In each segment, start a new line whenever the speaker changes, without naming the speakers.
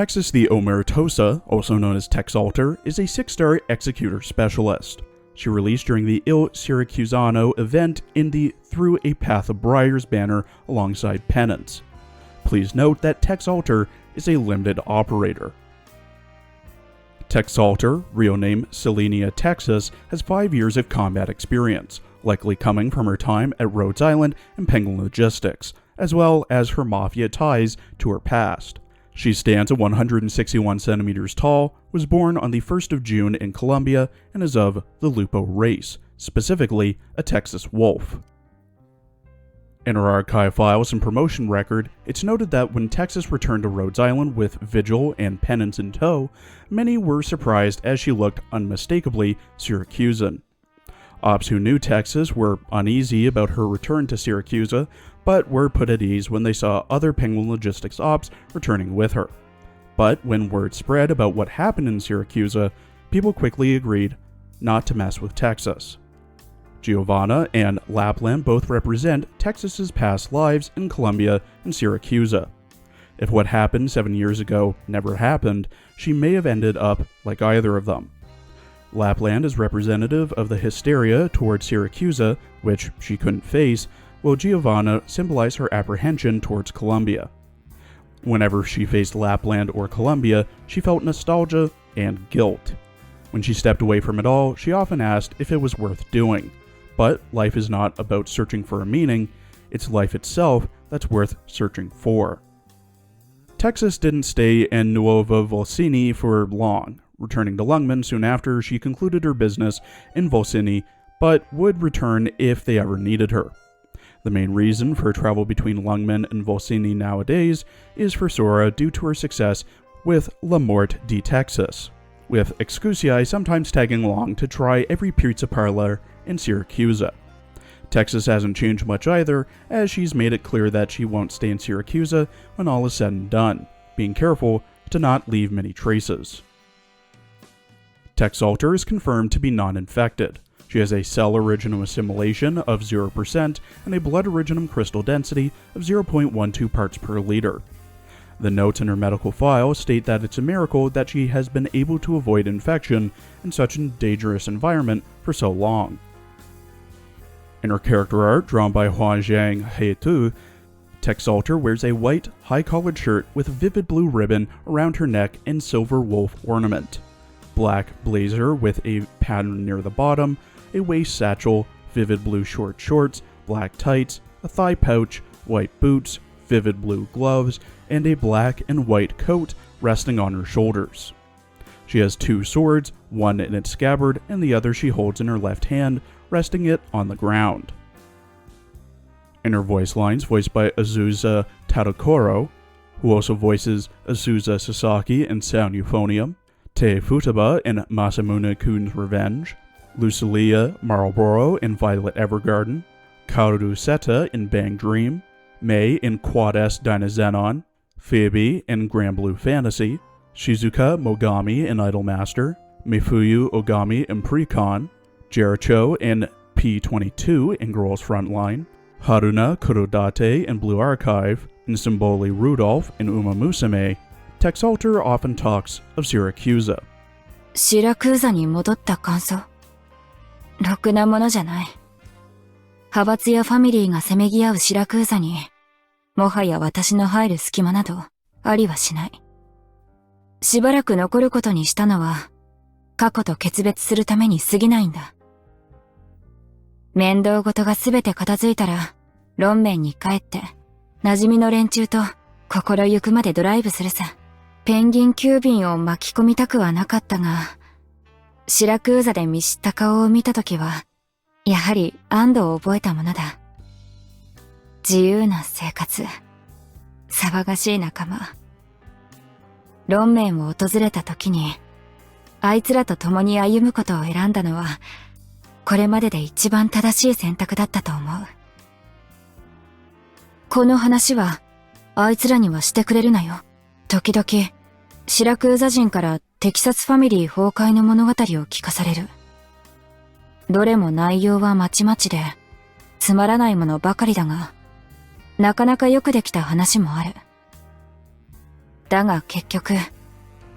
Texas the Omertosa, also known as Tex Alter, is a 6-star executor specialist. She released during the Il Syracusano event in the Through a Path of Briars banner alongside Penance. Please note that Tex Alter is a limited operator. Tex Alter, real name Selenia Texas, has 5 years of combat experience, likely coming from her time at Rhodes Island and Penguin Logistics, as well as her mafia ties to her past. She stands at 161 centimeters tall, was born on the 1st of June in Colombia, and is of the Lupo race, specifically a Texas wolf. In her archive files and promotion record, it's noted that when Texas returned to Rhodes Island with Vigil and Penance in tow, many were surprised as she looked unmistakably Syracusan. Ops who knew Texas were uneasy about her return to Syracuse, but were put at ease when they saw other Penguin Logistics ops returning with her. But when word spread about what happened in Syracuse, people quickly agreed not to mess with Texas. Giovanna and Lapland both represent Texas's past lives in Colombia and Syracuse. If what happened 7 years ago never happened, she may have ended up like either of them. Lapland is representative of the hysteria towards Syracuse, which she couldn't face, while Giovanna symbolized her apprehension towards Colombia. Whenever she faced Lapland or Colombia, she felt nostalgia and guilt. When she stepped away from it all, she often asked if it was worth doing. But life is not about searching for a meaning, it's life itself that's worth searching for. Texas didn't stay in Nuova Volsini for long, returning to Lungmen soon after she concluded her business in Volsini, but would return if they ever needed her. The main reason for travel between Lungmen and Volsini nowadays is for Sora due to her success with La Morte de Texas, with Excusi sometimes tagging along to try every pizza parlor in Syracuse. Texas hasn't changed much either, as she's made it clear that she won't stay in Syracuse when all is said and done, being careful to not leave many traces. Tex Alter is confirmed to be non-infected. She has a cell originum assimilation of 0% and a blood originum crystal density of 0.12 parts per liter. The notes in her medical file state that it's a miracle that she has been able to avoid infection in such a dangerous environment for so long. In her character art, drawn by Huanzhang Heitu, Tex Alter wears a white, high-collared shirt with vivid blue ribbon around her neck and silver wolf ornament, black blazer with a pattern near the bottom, a waist satchel, vivid blue short shorts, black tights, a thigh pouch, white boots, vivid blue gloves, and a black and white coat resting on her shoulders. She has 2 swords, one in its scabbard and the other she holds in her left hand, resting it on the ground. In her voice lines, voiced by Azusa Tadokoro, who also voices Azusa Sasaki in Sound Euphonium, Te Futaba in Masamune Kun's Revenge, Lucilia Marlborough in Violet Evergarden, Kaoru Seta in Bang Dream, Mei in Quad S Dynazenon, Phoebe in Grand Blue Fantasy, Shizuka Mogami in Idolmaster, Mifuyu Ogami in Precon, Jericho in P22 in Girls Frontline, Haruna Kurodate in Blue Archive, and Symboli Rudolph in Uma Musume. Tex Alter often talks of Syracuse.
シラクーザに戻った感想。ろくなものじゃない。派閥やファミリーがせめぎ合うシラクーザに、もはや私の入る隙間などありはしない。しばらく残ることにしたのは、過去と決別するために過ぎないんだ。面倒事がすべて片付いたら、ロンメンに帰って、馴染みの連中と心ゆくまでドライブするさ。ペンギン急便を巻き込みたくはなかったが、シラクーザで見知った顔を見たときは、やはり安堵を覚えたものだ。自由な生活、騒がしい仲間。ロンメンを訪れたときに、あいつらと共に歩むことを選んだのは、これまでで一番正しい選択だったと思う。この話は、あいつらにはしてくれるなよ。時々、シラクーザ人からテキサスファミリー崩壊の物語を聞かされる。どれも内容はまちまちで、つまらないものばかりだが、なかなかよくできた話もある。だが結局、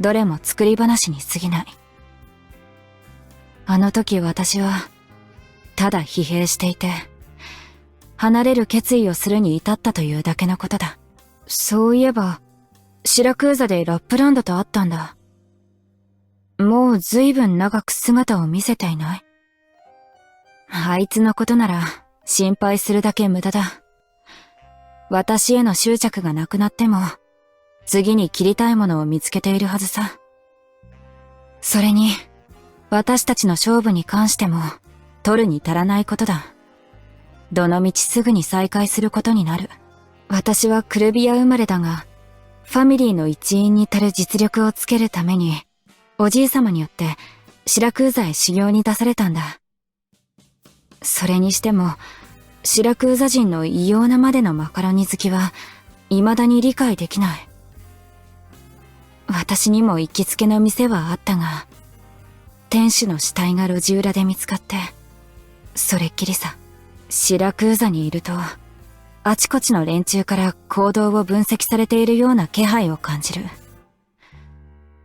どれも作り話に過ぎない。あの時私は、ただ疲弊していて、離れる決意をするに至ったというだけのことだ。そういえば、シラクーザでラップランドと会ったんだ。もう随分長く姿を見せていない。あいつのことなら心配するだけ無駄だ。私への執着がなくなっても、次に切りたいものを見つけているはずさ。それに、私たちの勝負に関しても、取るに足らないことだ。どのみちすぐに再会することになる。私はクルビア生まれだが、ファミリーの一員に足る実力をつけるために、おじい様によってシラクーザへ修行に出されたんだ。それにしても、シラクーザ人の異様なまでのマカロニ好きは、未だに理解できない。私にも行きつけの店はあったが、店主の死体が路地裏で見つかって、それっきりさ。シラクーザにいると、あちこちの連中から行動を分析されているような気配を感じる。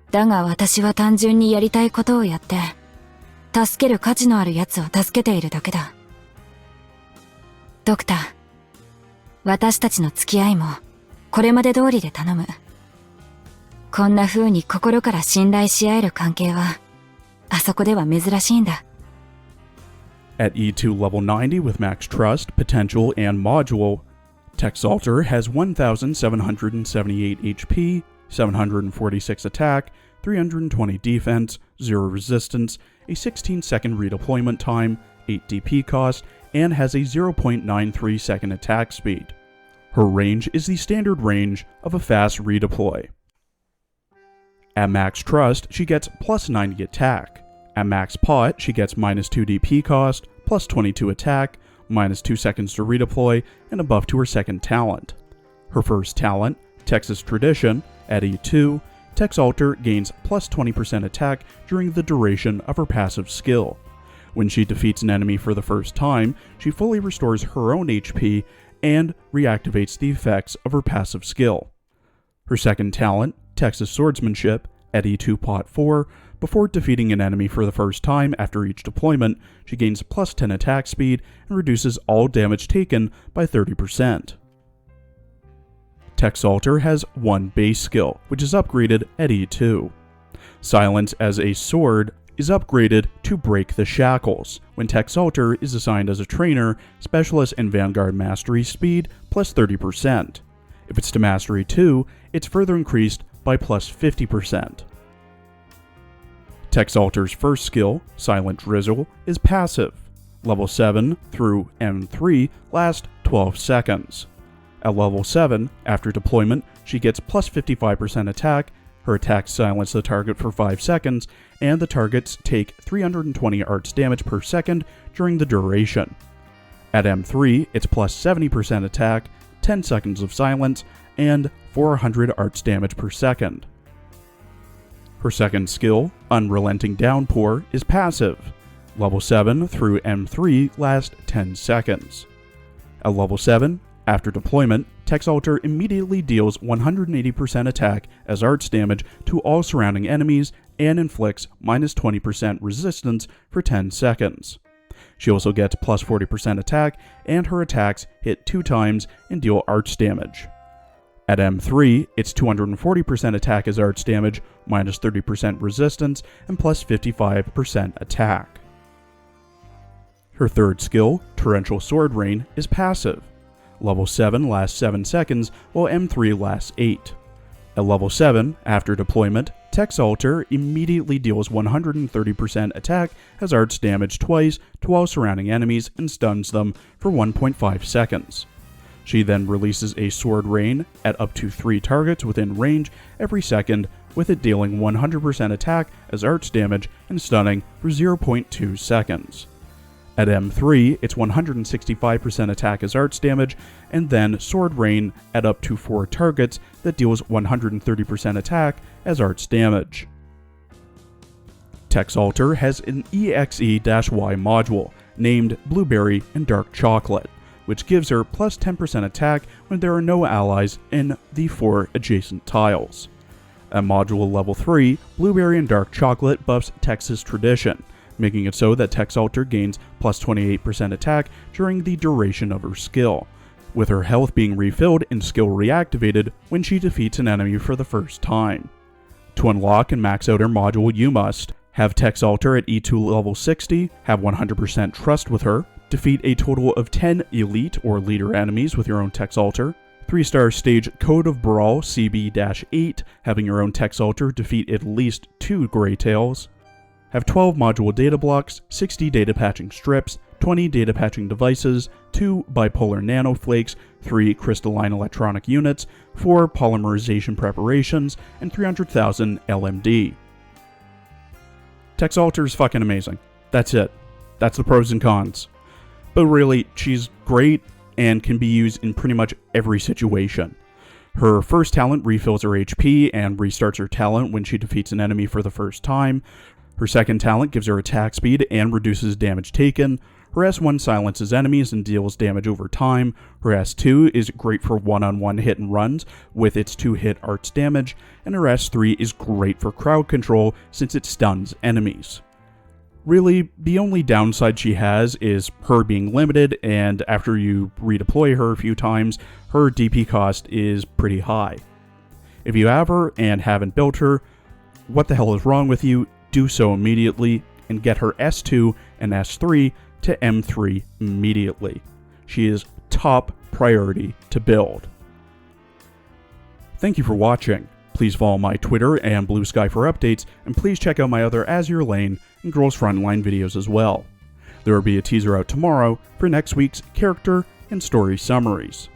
だが私は単純にやりたいことをやって、助ける価値のある奴を助けているだけだ。ドクター、私たちの付き合いも、これまで通りで頼む。こんな風に心から信頼し合える関係は、あそこでは珍しいんだ。
At E2 level 90 with max trust, potential, and module, Texalter has 1,778 HP, 746 attack, 320 defense, 0 resistance, a 16-second redeployment time, 8 DP cost, and has a 0.93 second attack speed. Her range is the standard range of a fast redeploy. At max trust, she gets plus 90 attack. At max pot, she gets minus 2 DP cost, plus 22 attack, minus 2 seconds to redeploy, and a buff to her second talent. Her first talent, Texas Tradition, at E2, Texalter gains plus 20% attack during the duration of her passive skill. When she defeats an enemy for the first time, she fully restores her own HP and reactivates the effects of her passive skill. Her second talent, Texas Swordsmanship, at E2 Pot 4, before defeating an enemy for the first time after each deployment, she gains plus 10 attack speed and reduces all damage taken by 30%. Texalter has one base skill, which is upgraded at E2. Silence as a sword is upgraded to Break the Shackles, when Texalter is assigned as a trainer, Specialist and Vanguard Mastery Speed plus 30%. If it's to Mastery 2, it's further increased by plus 50%. Texalter's first skill, Silent Drizzle, is passive. Level 7 through M3 last 12 seconds. At level 7, after deployment, she gets plus 55% attack, her attacks silence the target for 5 seconds, and the targets take 320 arts damage per second during the duration. At M3, it's plus 70% attack, 10 seconds of silence, and 400 arts damage per second. Her second skill, Unrelenting Downpour, is passive. Level 7 through M3 last 10 seconds. At level 7, after deployment, Texalter immediately deals 180% attack as arts damage to all surrounding enemies and inflicts minus 20% resistance for 10 seconds. She also gets plus 40% attack, and her attacks hit 2 times and deal arts damage. At M3, it's 240% attack as arts damage, minus 30% resistance, and plus 55% attack. Her third skill, Torrential Sword Rain, is passive. Level 7 lasts 7 seconds, while M3 lasts 8. At level 7, after deployment, Texalter immediately deals 130% attack as arts damage twice to all surrounding enemies and stuns them for 1.5 seconds. She then releases a Sword Rain at up to 3 targets within range every second, with it dealing 100% attack as arts damage and stunning for 0.2 seconds. At M3, it's 165% attack as arts damage, and then Sword Rain at up to 4 targets that deals 130% attack as arts damage. Texalter has an EXE-Y module named Blueberry and Dark Chocolate, which gives her plus 10% attack when there are no allies in the 4 adjacent tiles. At module level 3, Blueberry and Dark Chocolate buffs Texas Tradition, making it so that Texalter gains plus 28% attack during the duration of her skill, with her health being refilled and skill reactivated when she defeats an enemy for the first time. To unlock and max out her module, you must have Texalter at E2 level 60, have 100% trust with her, defeat a total of 10 elite or leader enemies with your own Texalter, 3-star stage Code of Brawl CB-8, having your own Texalter defeat at least 2 Grey Tails, have 12 module data blocks, 60 data patching strips, 20 data patching devices, 2 bipolar nanoflakes, 3 crystalline electronic units, 4 polymerization preparations, and 300,000 LMD. Texalter's fucking amazing. That's it. That's the pros and cons. But really, she's great and can be used in pretty much every situation. Her first talent refills her HP and restarts her talent when she defeats an enemy for the first time. Her second talent gives her attack speed and reduces damage taken. Her S1 silences enemies and deals damage over time. Her S2 is great for one-on-one hit and runs with its 2-hit arts damage, and her S3 is great for crowd control since it stuns enemies. Really, the only downside she has is her being limited, and after you redeploy her a few times, her DP cost is pretty high. If you have her and haven't built her, what the hell is wrong with you? Do so immediately and get her S2 and S3 to M3 immediately. She is top priority to build. Thank you for watching. Please follow my Twitter and Blue Sky for updates, and please check out my other As Your Lane and Girls Frontline videos as well. There will be a teaser out tomorrow for next week's character and story summaries.